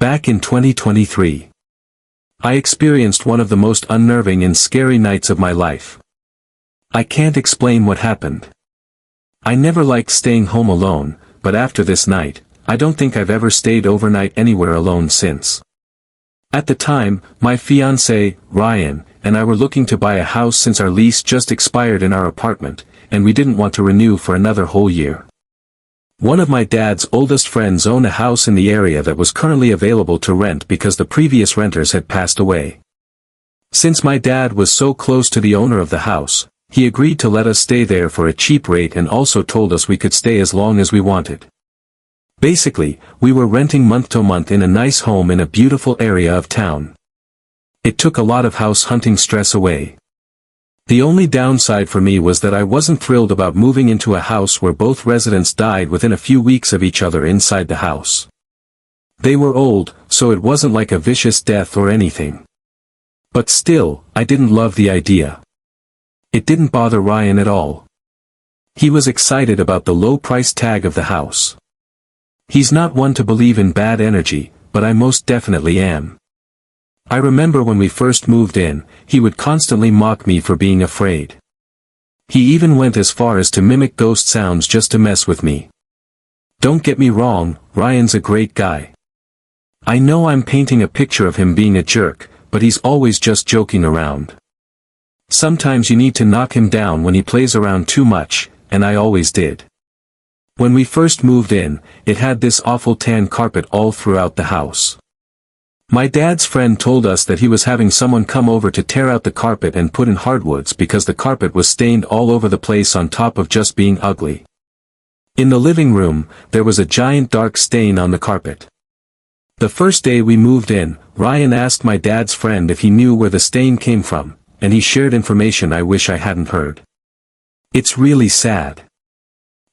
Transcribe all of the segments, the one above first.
Back in 2023. I experienced one of the most unnerving and scary nights of my life. I can't explain what happened. I never liked staying home alone, but after this night, I don't think I've ever stayed overnight anywhere alone since. At the time, my fiancé, Ryan, and I were looking to buy a house since our lease just expired in our apartment, and we didn't want to renew for another whole year. One of my dad's oldest friends owned a house in the area that was currently available to rent because the previous renters had passed away. Since my dad was so close to the owner of the house, he agreed to let us stay there for a cheap rate and also told us we could stay as long as we wanted. Basically, we were renting month to month in a nice home in a beautiful area of town. It took a lot of house hunting stress away. The only downside for me was that I wasn't thrilled about moving into a house where both residents died within a few weeks of each other inside the house. They were old, so it wasn't like a vicious death or anything. But still, I didn't love the idea. It didn't bother Ryan at all. He was excited about the low price tag of the house. He's not one to believe in bad energy, but I most definitely am. I remember when we first moved in, he would constantly mock me for being afraid. He even went as far as to mimic ghost sounds just to mess with me. Don't get me wrong, Ryan's a great guy. I know I'm painting a picture of him being a jerk, but he's always just joking around. Sometimes you need to knock him down when he plays around too much, and I always did. When we first moved in, it had this awful tan carpet all throughout the house. My dad's friend told us that he was having someone come over to tear out the carpet and put in hardwoods because the carpet was stained all over the place on top of just being ugly. In the living room, there was a giant dark stain on the carpet. The first day we moved in, Ryan asked my dad's friend if he knew where the stain came from, and he shared information I wish I hadn't heard. It's really sad.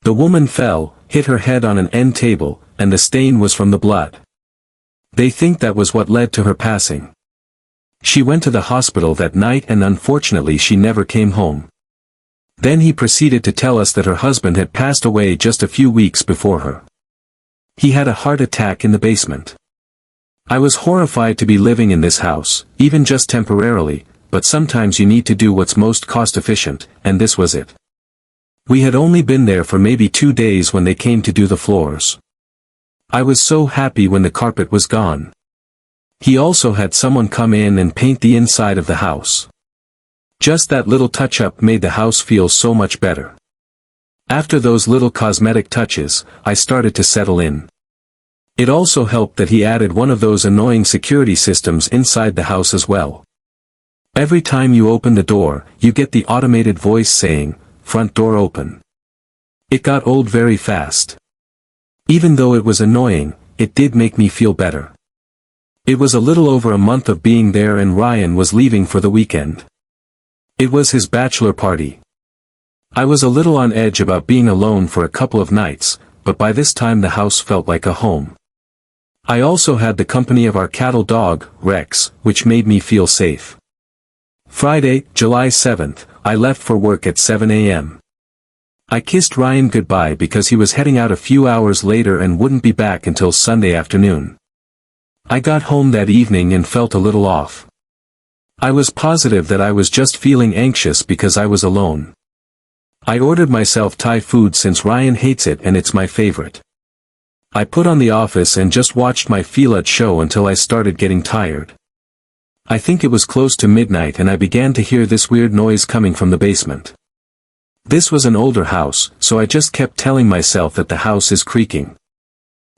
The woman fell, hit her head on an end table, and the stain was from the blood. They think that was what led to her passing. She went to the hospital that night and unfortunately she never came home. Then he proceeded to tell us that her husband had passed away just a few weeks before her. He had a heart attack in the basement. I was horrified to be living in this house, even just temporarily, but sometimes you need to do what's most cost efficient, and this was it. We had only been there for maybe 2 days when they came to do the floors. I was so happy when the carpet was gone. He also had someone come in and paint the inside of the house. Just that little touch-up made the house feel so much better. After those little cosmetic touches, I started to settle in. It also helped that he added one of those annoying security systems inside the house as well. Every time you open the door, you get the automated voice saying, "Front door open." It got old very fast. Even though it was annoying, it did make me feel better. It was a little over a month of being there and Ryan was leaving for the weekend. It was his bachelor party. I was a little on edge about being alone for a couple of nights, but by this time the house felt like a home. I also had the company of our cattle dog, Rex, which made me feel safe. Friday, July 7th, I left for work at 7 a.m. I kissed Ryan goodbye because he was heading out a few hours later and wouldn't be back until Sunday afternoon. I got home that evening and felt a little off. I was positive that I was just feeling anxious because I was alone. I ordered myself Thai food since Ryan hates it and it's my favorite. I put on The Office and just watched my feel-it show until I started getting tired. I think it was close to midnight and I began to hear this weird noise coming from the basement. This was an older house, so I just kept telling myself that the house is creaking.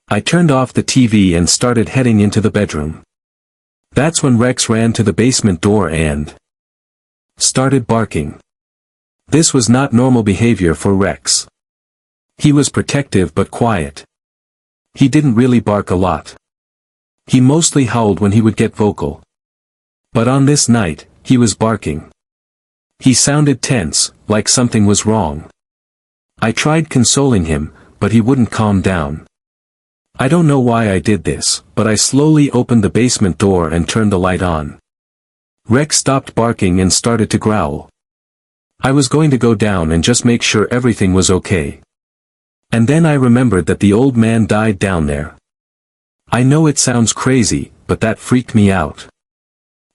I turned off the TV and started heading into the bedroom. That's when Rex ran to the basement door and started barking. This was not normal behavior for Rex. He was protective but quiet. He didn't really bark a lot. He mostly howled when he would get vocal. But on this night, he was barking. He sounded tense, like something was wrong. I tried consoling him, but he wouldn't calm down. I don't know why I did this, but I slowly opened the basement door and turned the light on. Rex stopped barking and started to growl. I was going to go down and just make sure everything was okay. And then I remembered that the old man died down there. I know it sounds crazy, but that freaked me out.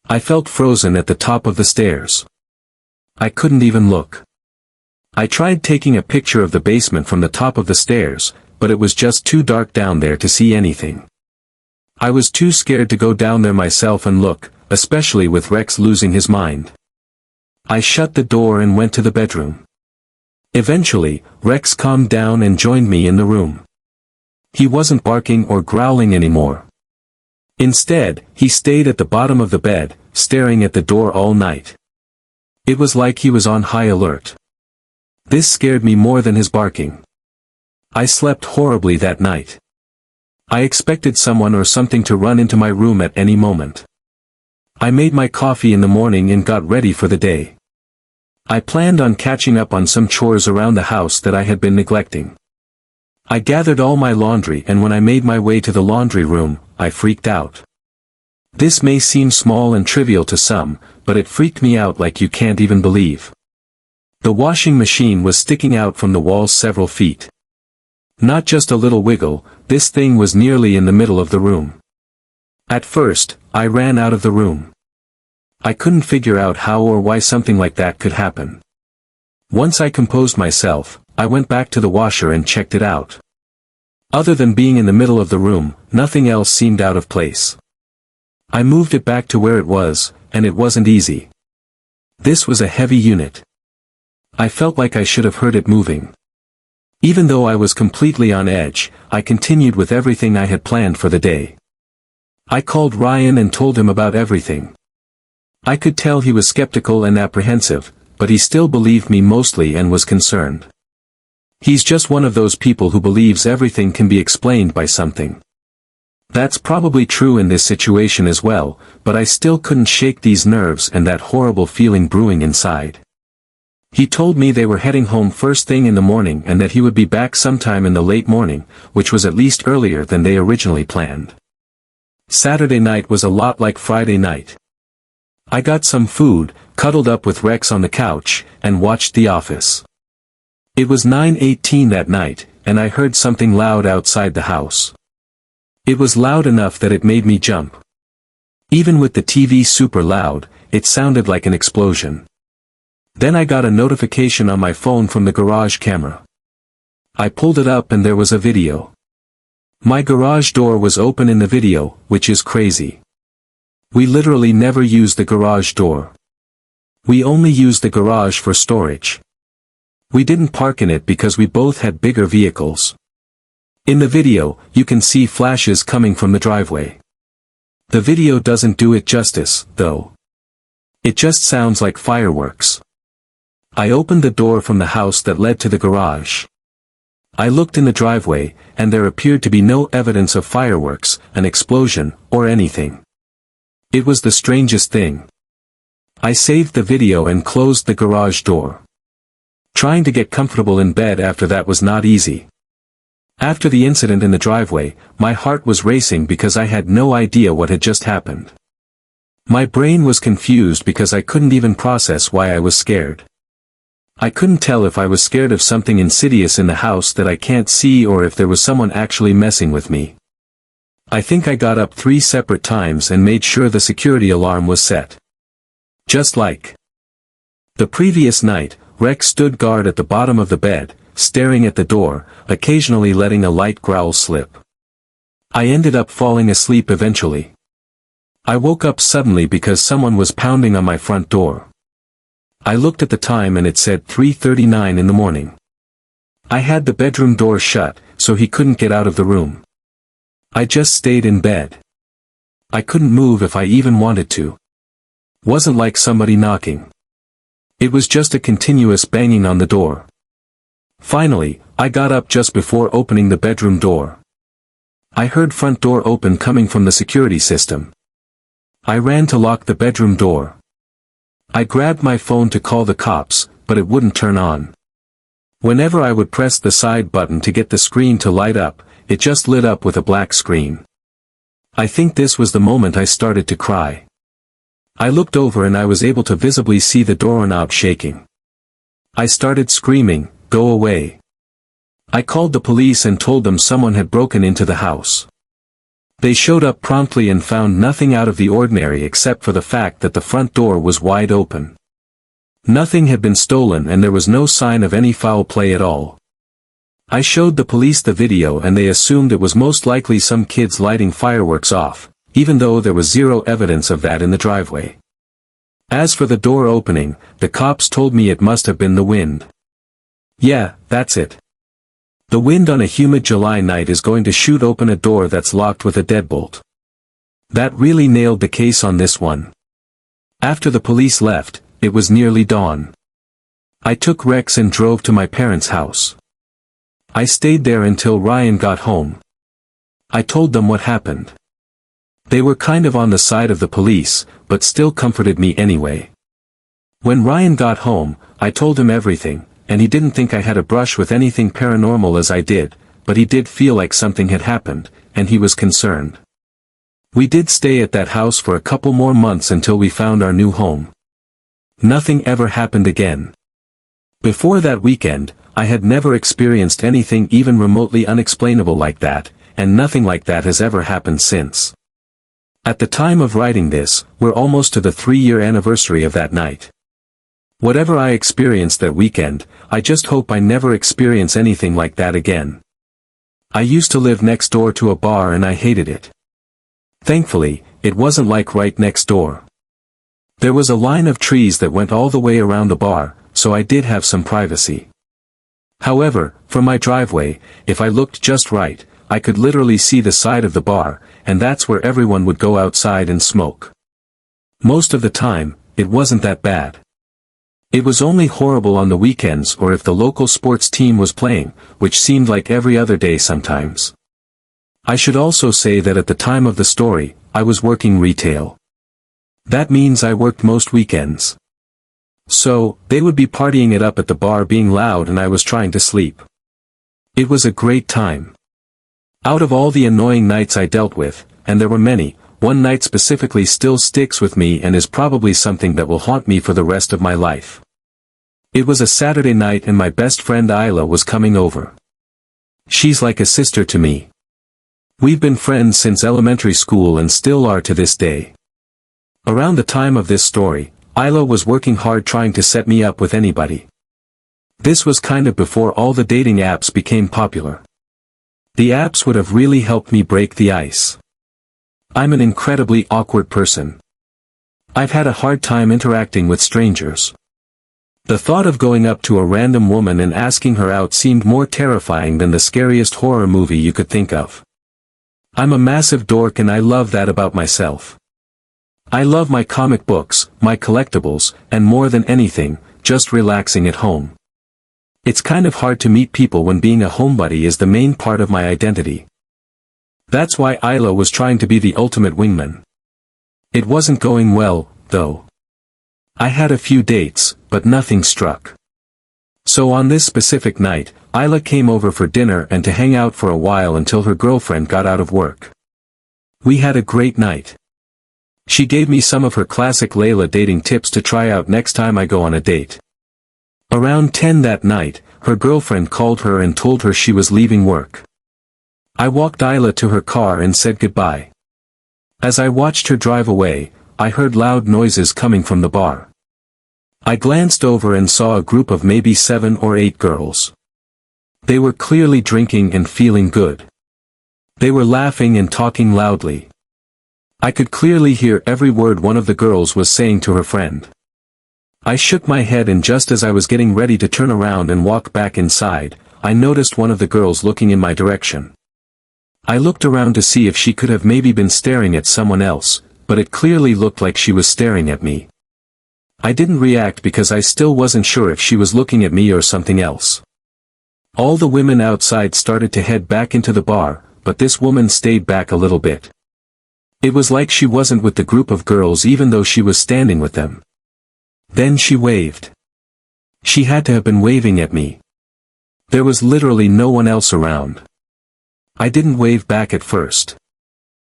I felt frozen at the top of the stairs. I couldn't even look. I tried taking a picture of the basement from the top of the stairs, but it was just too dark down there to see anything. I was too scared to go down there myself and look, especially with Rex losing his mind. I shut the door and went to the bedroom. Eventually, Rex calmed down and joined me in the room. He wasn't barking or growling anymore. Instead, he stayed at the bottom of the bed, staring at the door all night. It was like he was on high alert. This scared me more than his barking. I slept horribly that night. I expected someone or something to run into my room at any moment. I made my coffee in the morning and got ready for the day. I planned on catching up on some chores around the house that I had been neglecting. I gathered all my laundry, and when I made my way to the laundry room, I freaked out. This may seem small and trivial to some, but it freaked me out like you can't even believe. The washing machine was sticking out from the wall several feet. Not just a little wiggle, this thing was nearly in the middle of the room. At first, I ran out of the room. I couldn't figure out how or why something like that could happen. Once I composed myself, I went back to the washer and checked it out. Other than being in the middle of the room, nothing else seemed out of place. I moved it back to where it was, and it wasn't easy. This was a heavy unit. I felt like I should have heard it moving. Even though I was completely on edge, I continued with everything I had planned for the day. I called Ryan and told him about everything. I could tell he was skeptical and apprehensive, but he still believed me mostly and was concerned. He's just one of those people who believes everything can be explained by something. That's probably true in this situation as well, but I still couldn't shake these nerves and that horrible feeling brewing inside. He told me they were heading home first thing in the morning and that he would be back sometime in the late morning, which was at least earlier than they originally planned. Saturday night was a lot like Friday night. I got some food, cuddled up with Rex on the couch, and watched The Office. It was 9:18 that night, and I heard something loud outside the house. It was loud enough that it made me jump. Even with the TV super loud, it sounded like an explosion. Then I got a notification on my phone from the garage camera. I pulled it up and there was a video. My garage door was open in the video, which is crazy. We literally never use the garage door. We only use the garage for storage. We didn't park in it because we both had bigger vehicles. In the video, you can see flashes coming from the driveway. The video doesn't do it justice, though. It just sounds like fireworks. I opened the door from the house that led to the garage. I looked in the driveway, and there appeared to be no evidence of fireworks, an explosion, or anything. It was the strangest thing. I saved the video and closed the garage door. Trying to get comfortable in bed after that was not easy. After the incident in the driveway, my heart was racing because I had no idea what had just happened. My brain was confused because I couldn't even process why I was scared. I couldn't tell if I was scared of something insidious in the house that I can't see or if there was someone actually messing with me. I think I got up 3 separate times and made sure the security alarm was set. Just like the previous night, Rex stood guard at the bottom of the bed, staring at the door, occasionally letting a light growl slip. I ended up falling asleep eventually. I woke up suddenly because someone was pounding on my front door. I looked at the time and it said 3:39 in the morning. I had the bedroom door shut, so he couldn't get out of the room. I just stayed in bed. I couldn't move if I even wanted to. Wasn't like somebody knocking. It was just a continuous banging on the door. Finally, I got up just before opening the bedroom door. I heard front door open coming from the security system. I ran to lock the bedroom door. I grabbed my phone to call the cops, but it wouldn't turn on. Whenever I would press the side button to get the screen to light up, it just lit up with a black screen. I think this was the moment I started to cry. I looked over and I was able to visibly see the doorknob shaking. I started screaming, "Go away." I called the police and told them someone had broken into the house. They showed up promptly and found nothing out of the ordinary except for the fact that the front door was wide open. Nothing had been stolen and there was no sign of any foul play at all. I showed the police the video and they assumed it was most likely some kids lighting fireworks off, even though there was zero evidence of that in the driveway. As for the door opening, the cops told me it must have been the wind. Yeah, that's it. The wind on a humid July night is going to shoot open a door that's locked with a deadbolt. That really nailed the case on this one. After the police left, it was nearly dawn. I took Rex and drove to my parents' house. I stayed there until Ryan got home. I told them what happened. They were kind of on the side of the police, but still comforted me anyway. When Ryan got home, I told him everything, and he didn't think I had a brush with anything paranormal as I did, but he did feel like something had happened, and he was concerned. We did stay at that house for a couple more months until we found our new home. Nothing ever happened again. Before that weekend, I had never experienced anything even remotely unexplainable like that, and nothing like that has ever happened since. At the time of writing this, we're almost to the 3-year anniversary of that night. Whatever I experienced that weekend, I just hope I never experience anything like that again. I used to live next door to a bar and I hated it. Thankfully, it wasn't like right next door. There was a line of trees that went all the way around the bar, so I did have some privacy. However, from my driveway, if I looked just right, I could literally see the side of the bar, and that's where everyone would go outside and smoke. Most of the time, it wasn't that bad. It was only horrible on the weekends or if the local sports team was playing, which seemed like every other day sometimes. I should also say that at the time of the story, I was working retail. That means I worked most weekends. So, they would be partying it up at the bar being loud and I was trying to sleep. It was a great time. Out of all the annoying nights I dealt with, and there were many, one night specifically still sticks with me and is probably something that will haunt me for the rest of my life. It was a Saturday night and my best friend Isla was coming over. She's like a sister to me. We've been friends since elementary school and still are to this day. Around the time of this story, Isla was working hard trying to set me up with anybody. This was kind of before all the dating apps became popular. The apps would have really helped me break the ice. I'm an incredibly awkward person. I've had a hard time interacting with strangers. The thought of going up to a random woman and asking her out seemed more terrifying than the scariest horror movie you could think of. I'm a massive dork and I love that about myself. I love my comic books, my collectibles, and more than anything, just relaxing at home. It's kind of hard to meet people when being a homebody is the main part of my identity. That's why Isla was trying to be the ultimate wingman. It wasn't going well, though. I had a few dates, but nothing struck. So on this specific night, Isla came over for dinner and to hang out for a while until her girlfriend got out of work. We had a great night. She gave me some of her classic Layla dating tips to try out next time I go on a date. Around 10 that night, her girlfriend called her and told her she was leaving work. I walked Isla to her car and said goodbye. As I watched her drive away, I heard loud noises coming from the bar. I glanced over and saw a group of maybe 7 or 8 girls. They were clearly drinking and feeling good. They were laughing and talking loudly. I could clearly hear every word one of the girls was saying to her friend. I shook my head and just as I was getting ready to turn around and walk back inside, I noticed one of the girls looking in my direction. I looked around to see if she could have maybe been staring at someone else, but it clearly looked like she was staring at me. I didn't react because I still wasn't sure if she was looking at me or something else. All the women outside started to head back into the bar, but this woman stayed back a little bit. It was like she wasn't with the group of girls even though she was standing with them. Then she waved. She had to have been waving at me. There was literally no one else around. I didn't wave back at first.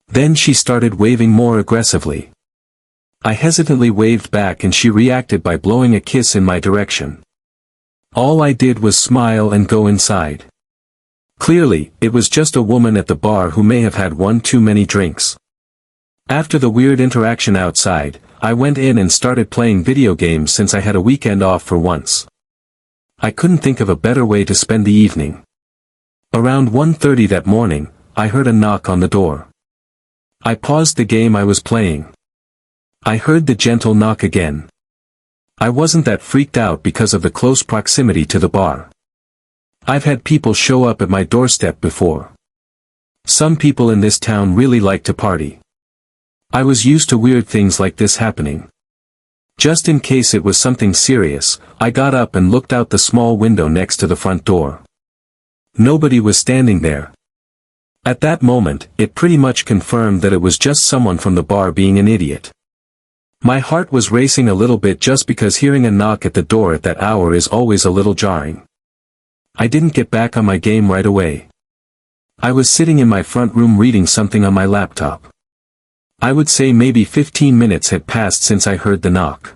Then she started waving more aggressively. I hesitantly waved back and she reacted by blowing a kiss in my direction. All I did was smile and go inside. Clearly, it was just a woman at the bar who may have had one too many drinks. After the weird interaction outside, I went in and started playing video games since I had a weekend off for once. I couldn't think of a better way to spend the evening. Around 1:30 that morning, I heard a knock on the door. I paused the game I was playing. I heard the gentle knock again. I wasn't that freaked out because of the close proximity to the bar. I've had people show up at my doorstep before. Some people in this town really like to party. I was used to weird things like this happening. Just in case it was something serious, I got up and looked out the small window next to the front door. Nobody was standing there. At that moment, it pretty much confirmed that it was just someone from the bar being an idiot. My heart was racing a little bit just because hearing a knock at the door at that hour is always a little jarring. I didn't get back on my game right away. I was sitting in my front room reading something on my laptop. I would say maybe 15 minutes had passed since I heard the knock.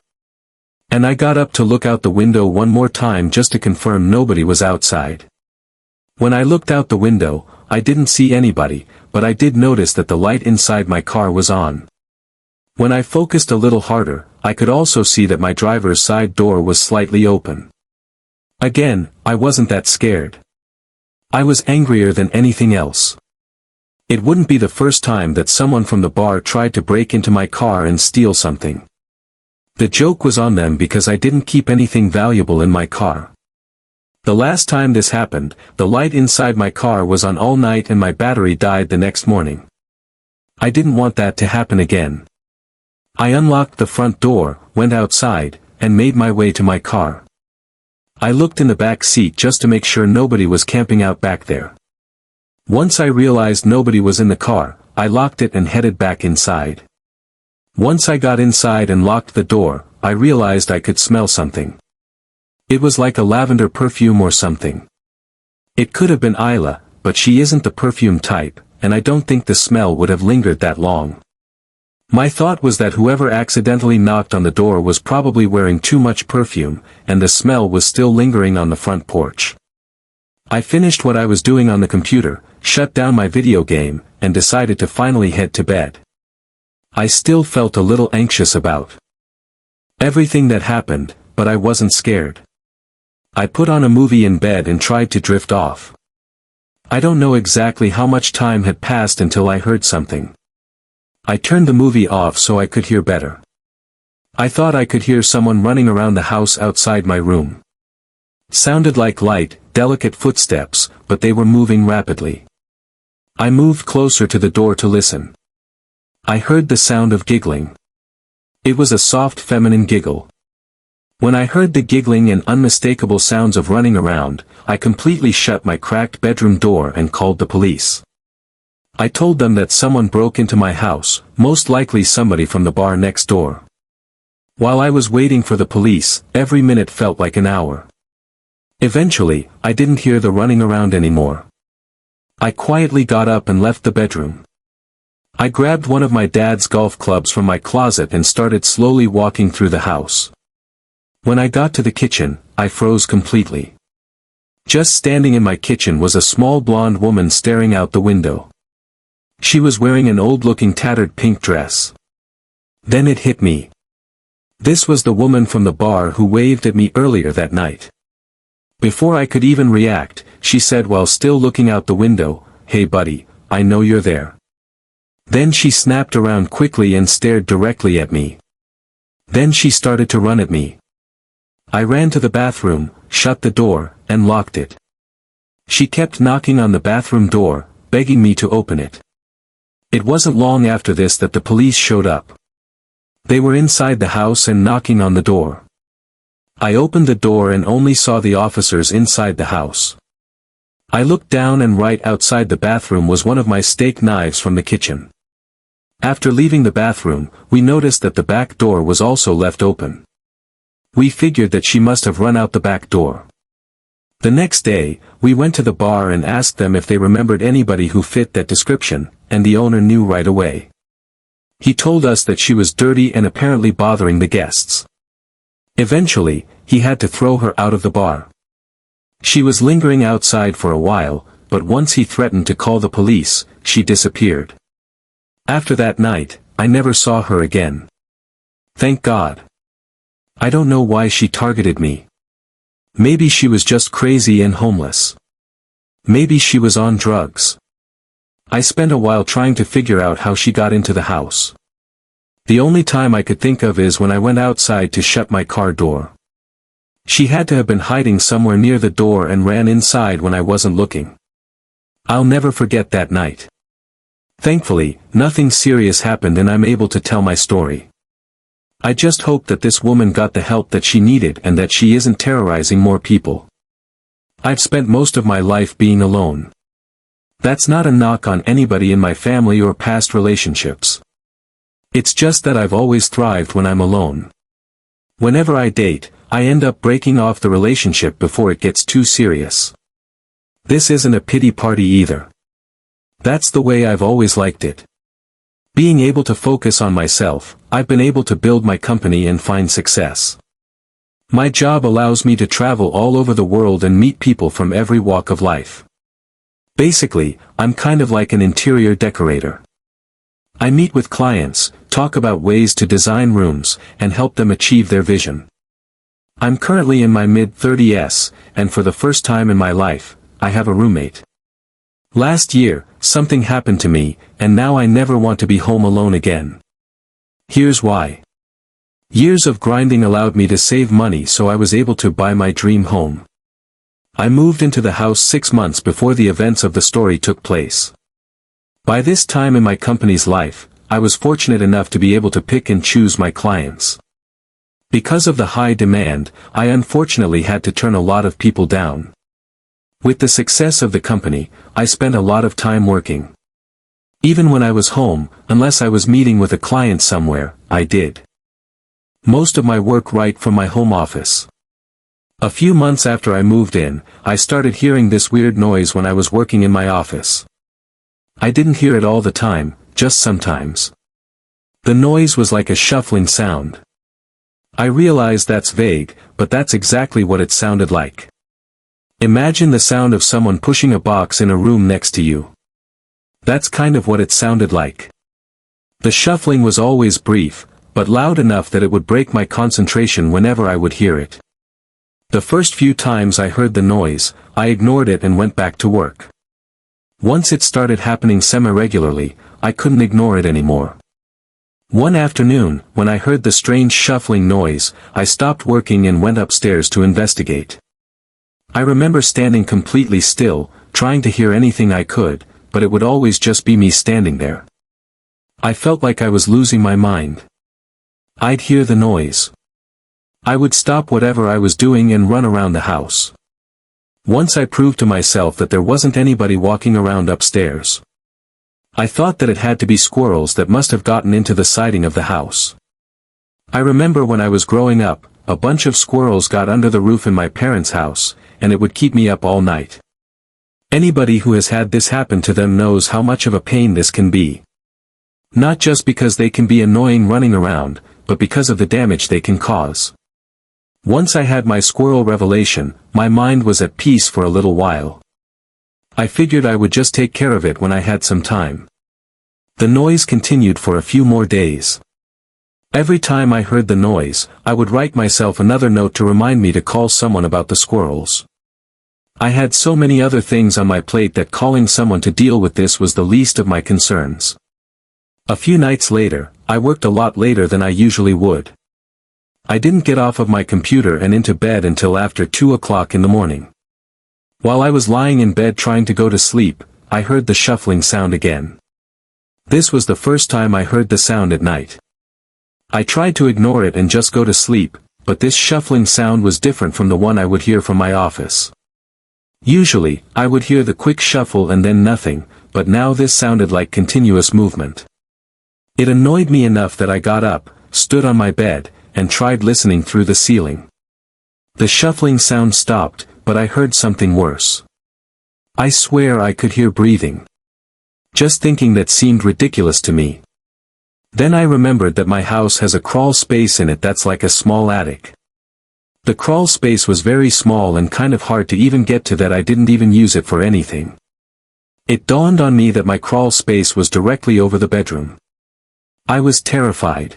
And I got up to look out the window one more time just to confirm nobody was outside. When I looked out the window, I didn't see anybody, but I did notice that the light inside my car was on. When I focused a little harder, I could also see that my driver's side door was slightly open. Again, I wasn't that scared. I was angrier than anything else. It wouldn't be the first time that someone from the bar tried to break into my car and steal something. The joke was on them because I didn't keep anything valuable in my car. The last time this happened, the light inside my car was on all night and my battery died the next morning. I didn't want that to happen again. I unlocked the front door, went outside, and made my way to my car. I looked in the back seat just to make sure nobody was camping out back there. Once I realized nobody was in the car, I locked it and headed back inside. Once I got inside and locked the door, I realized I could smell something. It was like a lavender perfume or something. It could have been Isla, but she isn't the perfume type, and I don't think the smell would have lingered that long. My thought was that whoever accidentally knocked on the door was probably wearing too much perfume, and the smell was still lingering on the front porch. I finished what I was doing on the computer, shut down my video game, and decided to finally head to bed. I still felt a little anxious about everything that happened, but I wasn't scared. I put on a movie in bed and tried to drift off. I don't know exactly how much time had passed until I heard something. I turned the movie off so I could hear better. I thought I could hear someone running around the house outside my room. Sounded like light, delicate footsteps, but they were moving rapidly. I moved closer to the door to listen. I heard the sound of giggling. It was a soft feminine giggle. When I heard the giggling and unmistakable sounds of running around, I completely shut my cracked bedroom door and called the police. I told them that someone broke into my house, most likely somebody from the bar next door. While I was waiting for the police, every minute felt like an hour. Eventually, I didn't hear the running around anymore. I quietly got up and left the bedroom. I grabbed one of my dad's golf clubs from my closet and started slowly walking through the house. When I got to the kitchen, I froze completely. Just standing in my kitchen was a small blonde woman staring out the window. She was wearing an old-looking tattered pink dress. Then it hit me. This was the woman from the bar who waved at me earlier that night. Before I could even react, she said while still looking out the window, "Hey buddy, I know you're there." Then she snapped around quickly and stared directly at me. Then she started to run at me. I ran to the bathroom, shut the door, and locked it. She kept knocking on the bathroom door, begging me to open it. It wasn't long after this that the police showed up. They were inside the house and knocking on the door. I opened the door and only saw the officers inside the house. I looked down and right outside the bathroom was one of my steak knives from the kitchen. After leaving the bathroom, we noticed that the back door was also left open. We figured that she must have run out the back door. The next day, we went to the bar and asked them if they remembered anybody who fit that description, and the owner knew right away. He told us that she was dirty and apparently bothering the guests. Eventually, he had to throw her out of the bar. She was lingering outside for a while, but once he threatened to call the police, she disappeared. After that night, I never saw her again. Thank God. I don't know why she targeted me. Maybe she was just crazy and homeless. Maybe she was on drugs. I spent a while trying to figure out how she got into the house. The only time I could think of is when I went outside to shut my car door. She had to have been hiding somewhere near the door and ran inside when I wasn't looking. I'll never forget that night. Thankfully, nothing serious happened and I'm able to tell my story. I just hope that this woman got the help that she needed and that she isn't terrorizing more people. I've spent most of my life being alone. That's not a knock on anybody in my family or past relationships. It's just that I've always thrived when I'm alone. Whenever I date, I end up breaking off the relationship before it gets too serious. This isn't a pity party either. That's the way I've always liked it. Being able to focus on myself, I've been able to build my company and find success. My job allows me to travel all over the world and meet people from every walk of life. Basically, I'm kind of like an interior decorator. I meet with clients, talk about ways to design rooms, and help them achieve their vision. I'm currently in my mid-30s, and for the first time in my life, I have a roommate. Last year, something happened to me, and now I never want to be home alone again. Here's why. Years of grinding allowed me to save money, so I was able to buy my dream home. I moved into the house 6 months before the events of the story took place. By this time in my company's life, I was fortunate enough to be able to pick and choose my clients. Because of the high demand, I unfortunately had to turn a lot of people down. With the success of the company, I spent a lot of time working. Even when I was home, unless I was meeting with a client somewhere, I did most of my work right from my home office. A few months after I moved in, I started hearing this weird noise when I was working in my office. I didn't hear it all the time, just sometimes. The noise was like a shuffling sound. I realize that's vague, but that's exactly what it sounded like. Imagine the sound of someone pushing a box in a room next to you. That's kind of what it sounded like. The shuffling was always brief, but loud enough that it would break my concentration whenever I would hear it. The first few times I heard the noise, I ignored it and went back to work. Once it started happening semi-regularly, I couldn't ignore it anymore. One afternoon, when I heard the strange shuffling noise, I stopped working and went upstairs to investigate. I remember standing completely still, trying to hear anything I could, but it would always just be me standing there. I felt like I was losing my mind. I'd hear the noise. I would stop whatever I was doing and run around the house. Once I proved to myself that there wasn't anybody walking around upstairs. I thought that it had to be squirrels that must have gotten into the siding of the house. I remember when I was growing up, a bunch of squirrels got under the roof in my parents' house, and it would keep me up all night. Anybody who has had this happen to them knows how much of a pain this can be. Not just because they can be annoying running around, but because of the damage they can cause. Once I had my squirrel revelation, my mind was at peace for a little while. I figured I would just take care of it when I had some time. The noise continued for a few more days. Every time I heard the noise, I would write myself another note to remind me to call someone about the squirrels. I had so many other things on my plate that calling someone to deal with this was the least of my concerns. A few nights later, I worked a lot later than I usually would. I didn't get off of my computer and into bed until after 2 o'clock in the morning. While I was lying in bed trying to go to sleep, I heard the shuffling sound again. This was the first time I heard the sound at night. I tried to ignore it and just go to sleep, but this shuffling sound was different from the one I would hear from my office. Usually, I would hear the quick shuffle and then nothing, but now this sounded like continuous movement. It annoyed me enough that I got up, stood on my bed, and tried listening through the ceiling. The shuffling sound stopped, but I heard something worse. I swear I could hear breathing. Just thinking that seemed ridiculous to me. Then I remembered that my house has a crawl space in it that's like a small attic. The crawl space was very small and kind of hard to even get to, that I didn't even use it for anything. It dawned on me that my crawl space was directly over the bedroom. I was terrified.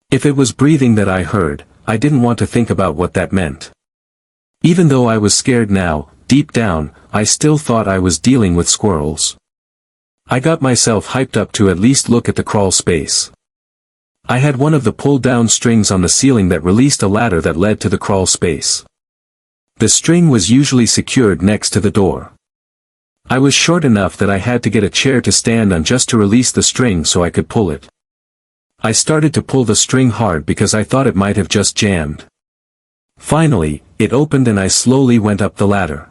If it was breathing that I heard, I didn't want to think about what that meant. Even though I was scared now, deep down, I still thought I was dealing with squirrels. I got myself hyped up to at least look at the crawl space. I had one of the pull-down strings on the ceiling that released a ladder that led to the crawl space. The string was usually secured next to the door. I was short enough that I had to get a chair to stand on just to release the string so I could pull it. I started to pull the string hard because I thought it might have just jammed. Finally, it opened and I slowly went up the ladder.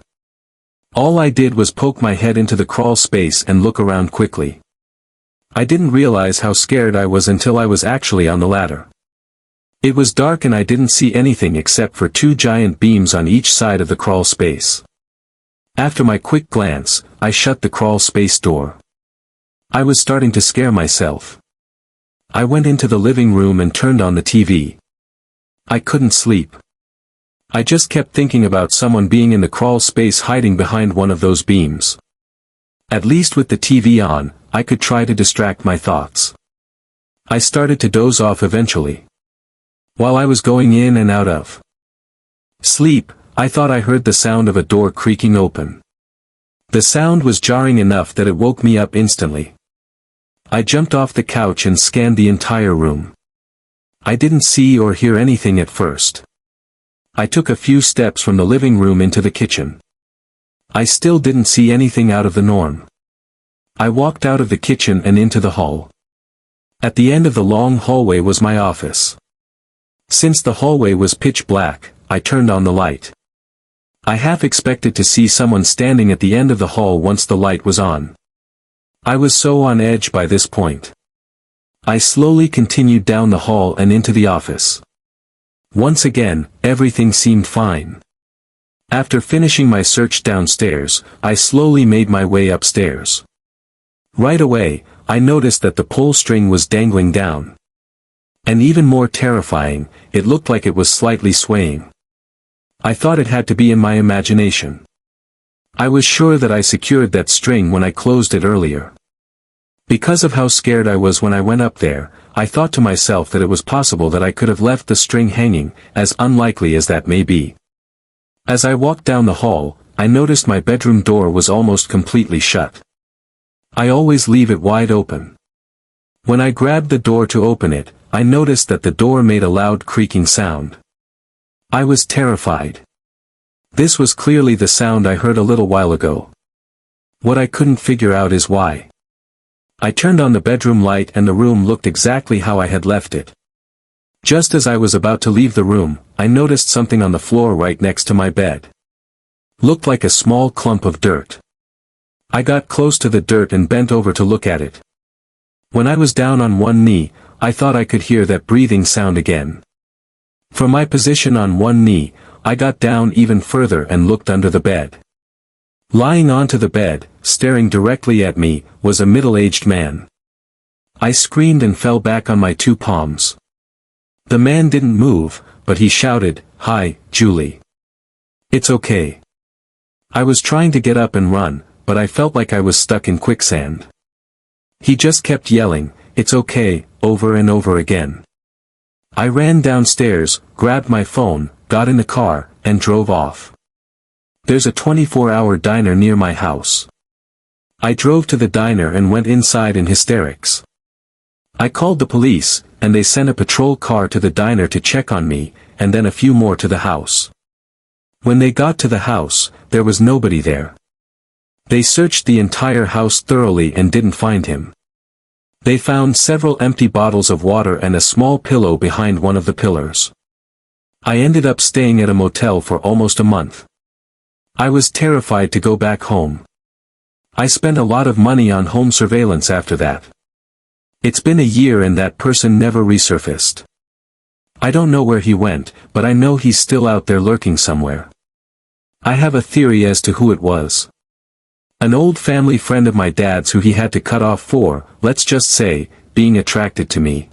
All I did was poke my head into the crawl space and look around quickly. I didn't realize how scared I was until I was actually on the ladder. It was dark and I didn't see anything except for two giant beams on each side of the crawl space. After my quick glance, I shut the crawl space door. I was starting to scare myself. I went into the living room and turned on the TV. I couldn't sleep. I just kept thinking about someone being in the crawl space hiding behind one of those beams. At least with the TV on, I could try to distract my thoughts. I started to doze off eventually. While I was going in and out of sleep, I thought I heard the sound of a door creaking open. The sound was jarring enough that it woke me up instantly. I jumped off the couch and scanned the entire room. I didn't see or hear anything at first. I took a few steps from the living room into the kitchen. I still didn't see anything out of the norm. I walked out of the kitchen and into the hall. At the end of the long hallway was my office. Since the hallway was pitch black, I turned on the light. I half expected to see someone standing at the end of the hall once the light was on. I was so on edge by this point. I slowly continued down the hall and into the office. Once again, everything seemed fine. After finishing my search downstairs, I slowly made my way upstairs. Right away, I noticed that the pull string was dangling down. And even more terrifying, it looked like it was slightly swaying. I thought it had to be in my imagination. I was sure that I secured that string when I closed it earlier. Because of how scared I was when I went up there, I thought to myself that it was possible that I could have left the string hanging, as unlikely as that may be. As I walked down the hall, I noticed my bedroom door was almost completely shut. I always leave it wide open. When I grabbed the door to open it, I noticed that the door made a loud creaking sound. I was terrified. This was clearly the sound I heard a little while ago. What I couldn't figure out is why. I turned on the bedroom light and the room looked exactly how I had left it. Just as I was about to leave the room, I noticed something on the floor right next to my bed. Looked like a small clump of dirt. I got close to the dirt and bent over to look at it. When I was down on one knee, I thought I could hear that breathing sound again. From my position on one knee, I got down even further and looked under the bed. Lying onto the bed, staring directly at me, was a middle-aged man. I screamed and fell back on my two palms. The man didn't move, but he shouted, "Hi, Julie. It's okay." I was trying to get up and run, but I felt like I was stuck in quicksand. He just kept yelling, "It's okay," over and over again. I ran downstairs, grabbed my phone, got in the car, and drove off. There's a 24-hour diner near my house. I drove to the diner and went inside in hysterics. I called the police, and they sent a patrol car to the diner to check on me, and then a few more to the house. When they got to the house, there was nobody there. They searched the entire house thoroughly and didn't find him. They found several empty bottles of water and a small pillow behind one of the pillars. I ended up staying at a motel for almost a month. I was terrified to go back home. I spent a lot of money on home surveillance after that. It's been a year and that person never resurfaced. I don't know where he went, but I know he's still out there lurking somewhere. I have a theory as to who it was. An old family friend of my dad's who he had to cut off for, let's just say, being attracted to me.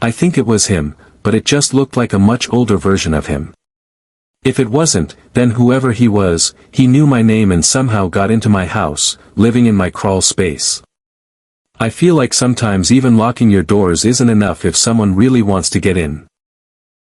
I think it was him, but it just looked like a much older version of him. If it wasn't, then whoever he was, he knew my name and somehow got into my house, living in my crawl space. I feel like sometimes even locking your doors isn't enough if someone really wants to get in.